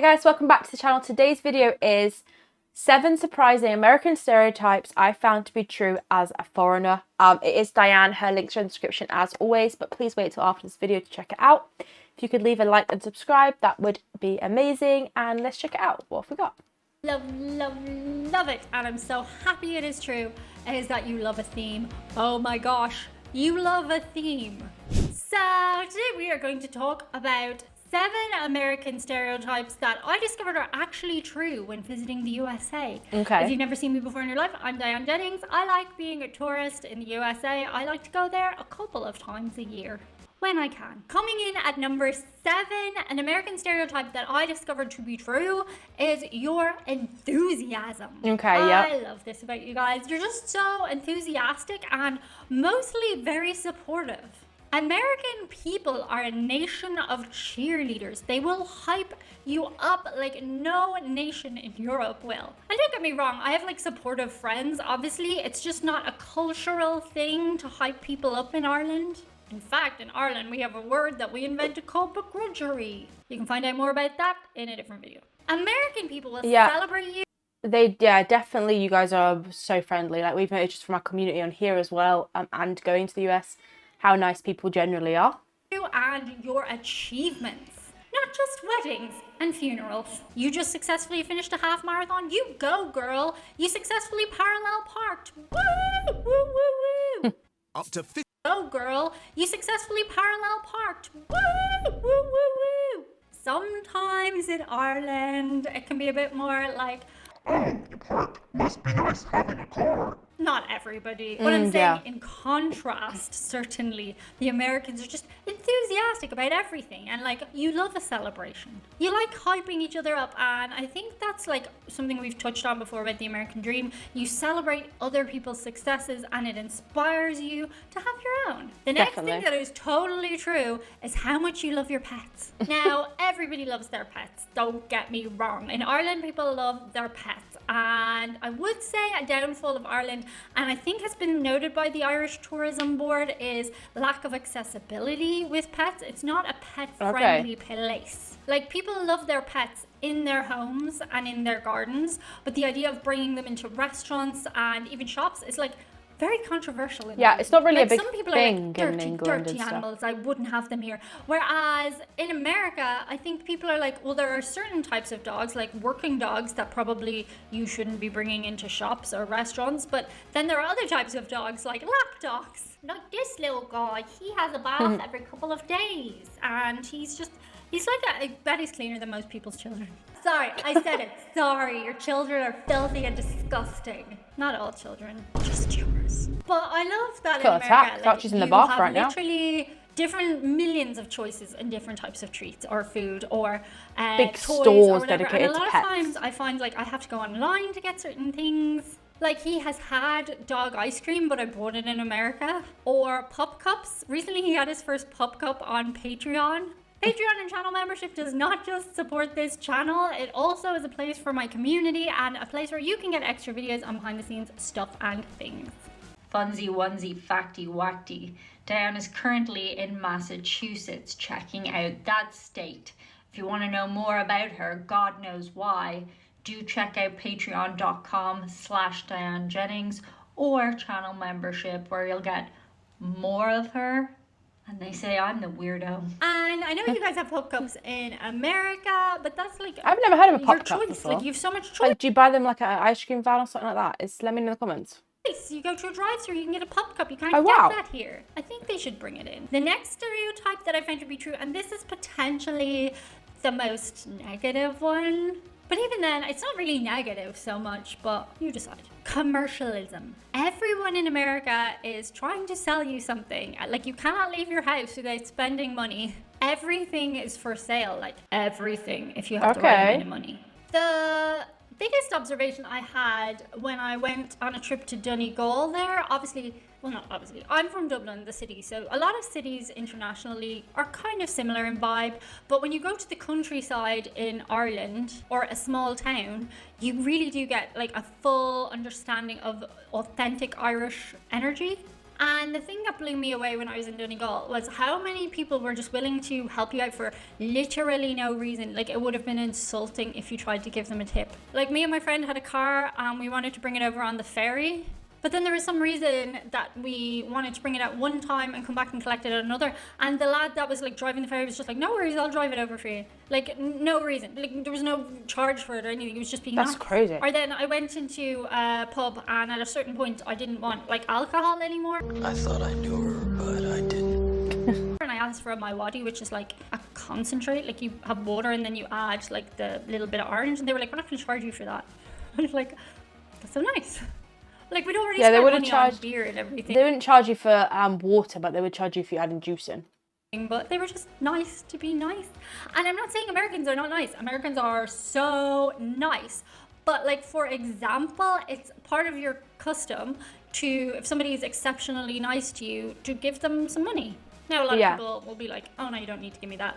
Hi guys, welcome back to the channel. Today's video is 7 surprising American stereotypes I found to be true as a foreigner. It is Diane, her links are in the description as always, but please wait till after this video to check it out. If you could leave a like and subscribe, that would be amazing, and let's check it out. What have we got? Love, love, love it, and I'm so happy it is true, is that you love a theme. Oh my gosh, you love a theme. So today we are going to talk about 7 American stereotypes that I discovered are actually true when visiting the USA. Okay. If you've never seen me before in your life, I'm Diane Jennings. I like being a tourist in the USA. I like to go there a couple of times a year when I can. Coming in at number 7, an American stereotype that I discovered to be true is your enthusiasm. Okay, yeah. I love this about you guys. You're just so enthusiastic and mostly very supportive. American people are a nation of cheerleaders. They will hype you up like no nation in Europe will. And don't get me wrong, I have like supportive friends. Obviously, it's just not a cultural thing to hype people up in Ireland. In fact, in Ireland, we have a word that we invented called begrudgery. You can find out more about that in a different video. American people will celebrate you. Definitely you guys are so friendly. Like we've noticed from our community on here as well, and going to the US, how nice people generally are. And your achievements, not just weddings and funerals. You just successfully finished a half marathon. You go, girl. You successfully parallel parked. Woo, woo, woo, woo. Up to 50. Go, girl. You successfully parallel parked. Woo, woo, woo, woo. Sometimes in Ireland, it can be a bit more like, oh, the park must be nice having a car. not everybody. What I'm saying, in contrast, certainly, the Americans are just enthusiastic about everything. And like, you love a celebration. You like hyping each other up. And I think that's like something we've touched on before about the American dream. You celebrate other people's successes and it inspires you to have your own. The next thing that is totally true is how much you love your pets. Now, everybody loves their pets. Don't get me wrong. In Ireland, people love their pets. And I would say a downfall of Ireland, and I think has been noted by the Irish Tourism Board, is lack of accessibility with pets. It's not a pet-friendly place. Like, people love their pets in their homes and in their gardens, but the idea of bringing them into restaurants and even shops is like very controversial. It's not really like, a big some people thing are like, in England dirty and stuff. animals, I wouldn't have them here. Whereas in America, I think people are like, well, there are certain types of dogs, like working dogs, that probably you shouldn't be bringing into shops or restaurants. But then there are other types of dogs, like lap dogs. Like this little guy, he has a bath every couple of days. And he's like I bet he's cleaner than most people's children. Sorry, I said it. Sorry, your children are filthy and disgusting. Not all children, just yours. But I love that in America, like, she's in the bath right now. Literally different millions of choices and different types of treats or food or big toys stores or whatever. dedicated and a lot to of pets. times I find like I have to go online to get certain things. Like, he has had dog ice cream, but I bought it in America. Or pup cups. Recently, he had his first pup cup on Patreon. Patreon and channel membership does not just support this channel, it also is a place for my community and a place where you can get extra videos on behind the scenes stuff and things. Funsy onesie facty wacty. Diane is currently in Massachusetts checking out that state. If you want to know more about her, God knows why, do check out patreon.com/Diane Jennings or channel membership, where you'll get more of her. And they say I'm the weirdo. And I know you guys have pup cups in America, but that's like I've never heard of a your pup cup choice. before. Like, you have so much choice. Like, do you buy them like at an ice cream van or something like that? Let me know in the comments. You go to a drive-thru, you can get a pup cup. You can't Oh, get wow. that here. I think they should bring it in. The next stereotype that I find to be true, and this is potentially the most negative one, but even then, it's not really negative so much, but you decide. Commercialism. Everyone in America is trying to sell you something. Like, you cannot leave your house without spending money. Everything is for sale, like everything, if you have the right amount of money. The biggest observation I had when I went on a trip to Donegal there, I'm from Dublin, the city, so a lot of cities internationally are kind of similar in vibe, but when you go to the countryside in Ireland or a small town, you really do get like a full understanding of authentic Irish energy. And the thing that blew me away when I was in Donegal was how many people were just willing to help you out for literally no reason. Like, it would have been insulting if you tried to give them a tip. Like, me and my friend had a car and we wanted to bring it over on the ferry. But then there was some reason that we wanted to bring it out one time and come back and collect it at another. And the lad that was like driving the ferry was just like, no worries, I'll drive it over for you. Like, no reason. Like, there was no charge for it or anything. It was just being That's nice. crazy. Or then I went into a pub and at a certain point I didn't want like alcohol anymore. I thought I knew her, but I didn't. And I asked for a my wadi, which is like a concentrate. Like, you have water and then you add like the little bit of orange. And they were like, we're not going to charge you for that. I was like, that's so nice. Like, we'd already spent money on beer and everything. They wouldn't charge you for water, but they would charge you if you added juice in. But they were just nice to be nice. And I'm not saying Americans are not nice. Americans are so nice. But like, for example, it's part of your custom to, if somebody is exceptionally nice to you, to give them some money. Now, a lot of people will be like, oh no, you don't need to give me that.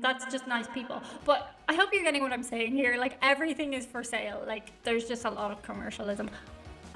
That's just nice people. But I hope you're getting what I'm saying here. Like, everything is for sale. Like, there's just a lot of commercialism.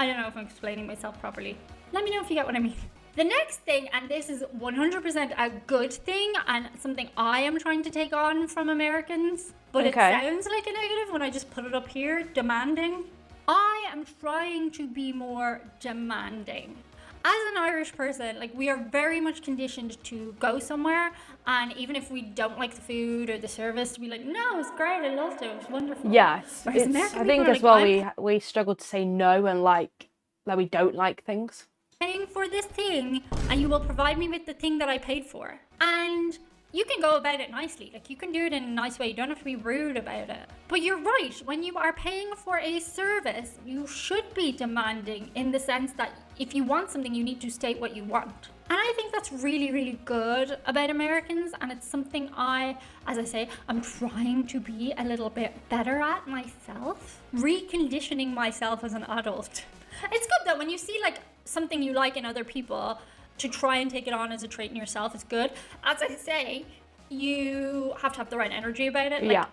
I don't know if I'm explaining myself properly. Let me know if you get what I mean. The next thing, and this is 100% a good thing and something I am trying to take on from Americans, but it sounds like a negative when I just put it up here, demanding. I am trying to be more demanding. As an Irish person, like, we are very much conditioned to go somewhere, and even if we don't like the food or the service, to be like, no, it's great, I loved it, it was wonderful. Yeah, I think as well we struggle to say no and like we don't like things. Paying for this thing, and you will provide me with the thing that I paid for. And you can go about it nicely. Like, you can do it in a nice way. You don't have to be rude about it. But you're right. When you are paying for a service, you should be demanding, in the sense that if you want something, you need to state what you want. And I think that's really, really good about Americans. And it's something as I say, I'm trying to be a little bit better at myself. Reconditioning myself as an adult. It's good though, when you see like something you like in other people, to try and take it on as a trait in yourself is good. As I say, you have to have the right energy about it. Like,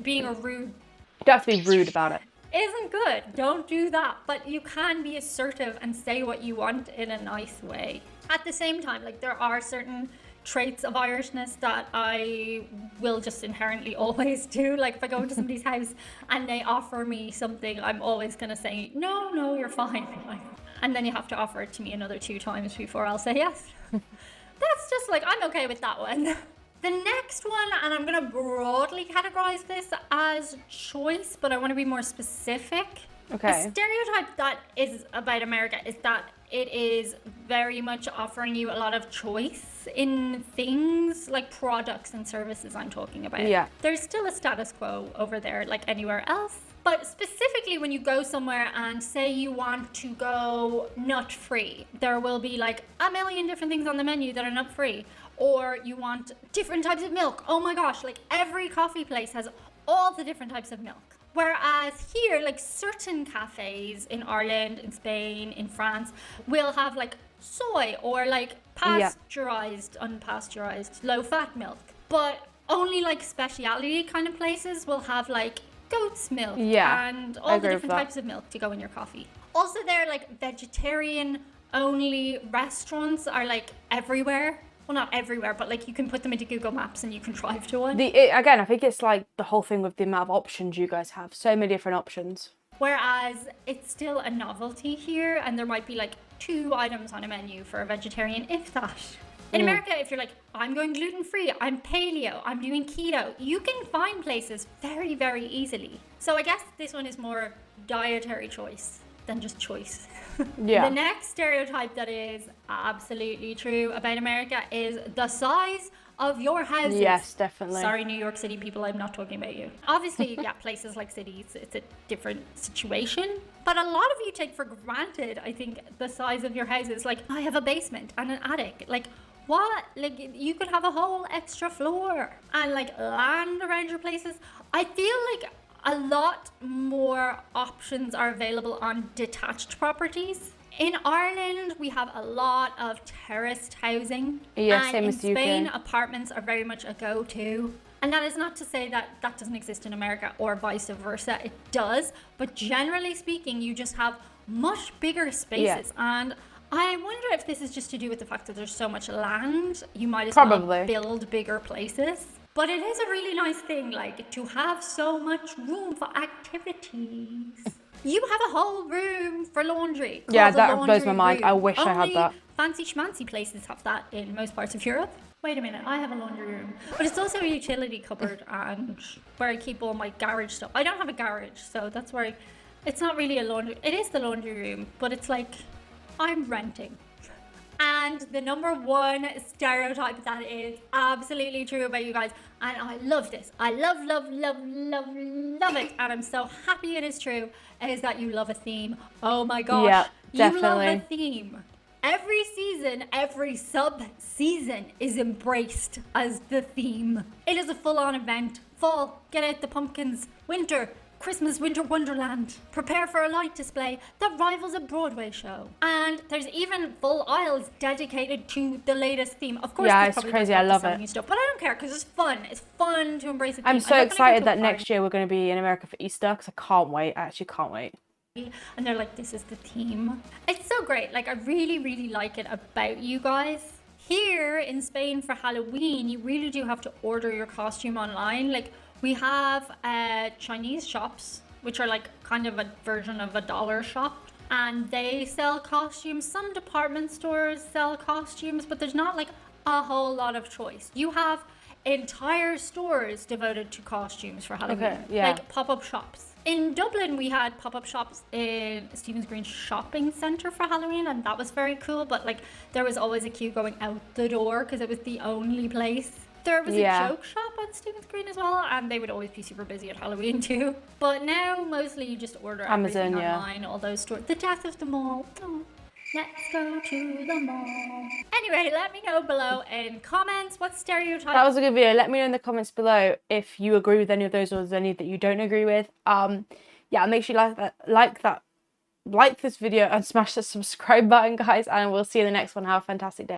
being a rude... You don't have to be rude about it. Isn't good. Don't do that. But you can be assertive and say what you want in a nice way. At the same time, like, there are certain traits of Irishness that I will just inherently always do. Like, if I go into somebody's house and they offer me something, I'm always going to say, no, you're fine. And then you have to offer it to me another 2 times before I'll say yes. That's just like, I'm okay with that one. The next one, and I'm going to broadly categorize this as choice, but I want to be more specific. Okay. A stereotype that is about America is that it is very much offering you a lot of choice in things, like products and services I'm talking about. Yeah. There's still a status quo over there, like anywhere else. But specifically when you go somewhere and say you want to go nut-free, there will be like a million different things on the menu that are nut-free. Or you want different types of milk. Oh my gosh, like every coffee place has all the different types of milk. Whereas here, like certain cafes in Ireland, in Spain, in France, will have like soy or like pasteurized, unpasteurized, low-fat milk. But only like specialty kind of places will have like goat's milk and all the different types of milk to go in your coffee. Also, they're like vegetarian only restaurants are like everywhere. Well, not everywhere, but like you can put them into Google Maps and you can drive to one. Again, I think it's like the whole thing with the amount of options you guys have. So many different options. Whereas it's still a novelty here, and there might be like 2 items on a menu for a vegetarian, if that. In America, if you're like, I'm going gluten-free, I'm paleo, I'm doing keto, you can find places very, very easily. So I guess this one is more dietary choice than just choice. Yeah. The next stereotype that is absolutely true about America is the size of your houses. Yes, definitely. Sorry, New York City people, I'm not talking about you. Obviously, places like cities, it's a different situation. But a lot of you take for granted, I think, the size of your houses. Like, I have a basement and an attic. Like, what? Like, you could have a whole extra floor and like land around your places. I feel like a lot more options are available on detached properties. In Ireland, we have a lot of terraced housing. Yeah, and same in as the UK. Spain, apartments are very much a go-to. And that is not to say that that doesn't exist in America or vice versa. It does. But generally speaking, you just have much bigger spaces. And I wonder if this is just to do with the fact that there's so much land. You might as Probably. well build bigger places. But it is a really nice thing, like, to have so much room for activities. You have a whole room for laundry. Yeah, called a that blows laundry my mind. I room. wish I had Only that. fancy schmancy places have that in most parts of Europe. Wait a minute, I have a laundry room. But it's also a utility cupboard and where I keep all my garage stuff. I don't have a garage, so that's where it's not really a laundry. It is the laundry room, but it's like I'm renting. And the number one stereotype that is absolutely true about you guys, and I love this. I love it. And I'm so happy it is true, is that you love a theme. Oh my gosh. Yeah, You love definitely. a theme. Every season, every sub-season is embraced as the theme. It is a full-on event. Fall, get out the pumpkins. Winter, Christmas Winter Wonderland. Prepare for a light display that rivals a Broadway show. And there's even full aisles dedicated to the latest theme. Of course, Yeah, there's it's probably crazy. lots I of love selling it. stuff, but I don't care because it's fun. It's fun to embrace a theme. I'm so not gonna go excited to a that party. next year we're going to be in America for Easter because I can't wait. I actually can't wait. And they're like, this is the theme. It's so great. Like, I really like it about you guys. Here in Spain for Halloween, you really do have to order your costume online. Like, we have Chinese shops, which are like kind of a version of a dollar shop, and they sell costumes. Some department stores sell costumes, but there's not like a whole lot of choice. You have entire stores devoted to costumes for Halloween. Okay, yeah. Like pop-up shops. In Dublin, we had pop-up shops in Stephen's Green Shopping Centre for Halloween, and that was very cool, but like there was always a queue going out the door because it was the only place. There was Yeah. a joke shop on Stephen's Green as well, and they would always be super busy at Halloween too. But now, mostly you just order Amazon, everything yeah. online, all those stores. The death of them all. Oh. Let's go to the mall. Anyway, let me know below in comments what stereotype. That was a good video. Let me know in the comments below if you agree with any of those or there's any that you don't agree with. Yeah, make sure you like this video and smash the subscribe button, guys, and we'll see you in the next one. Have a fantastic day.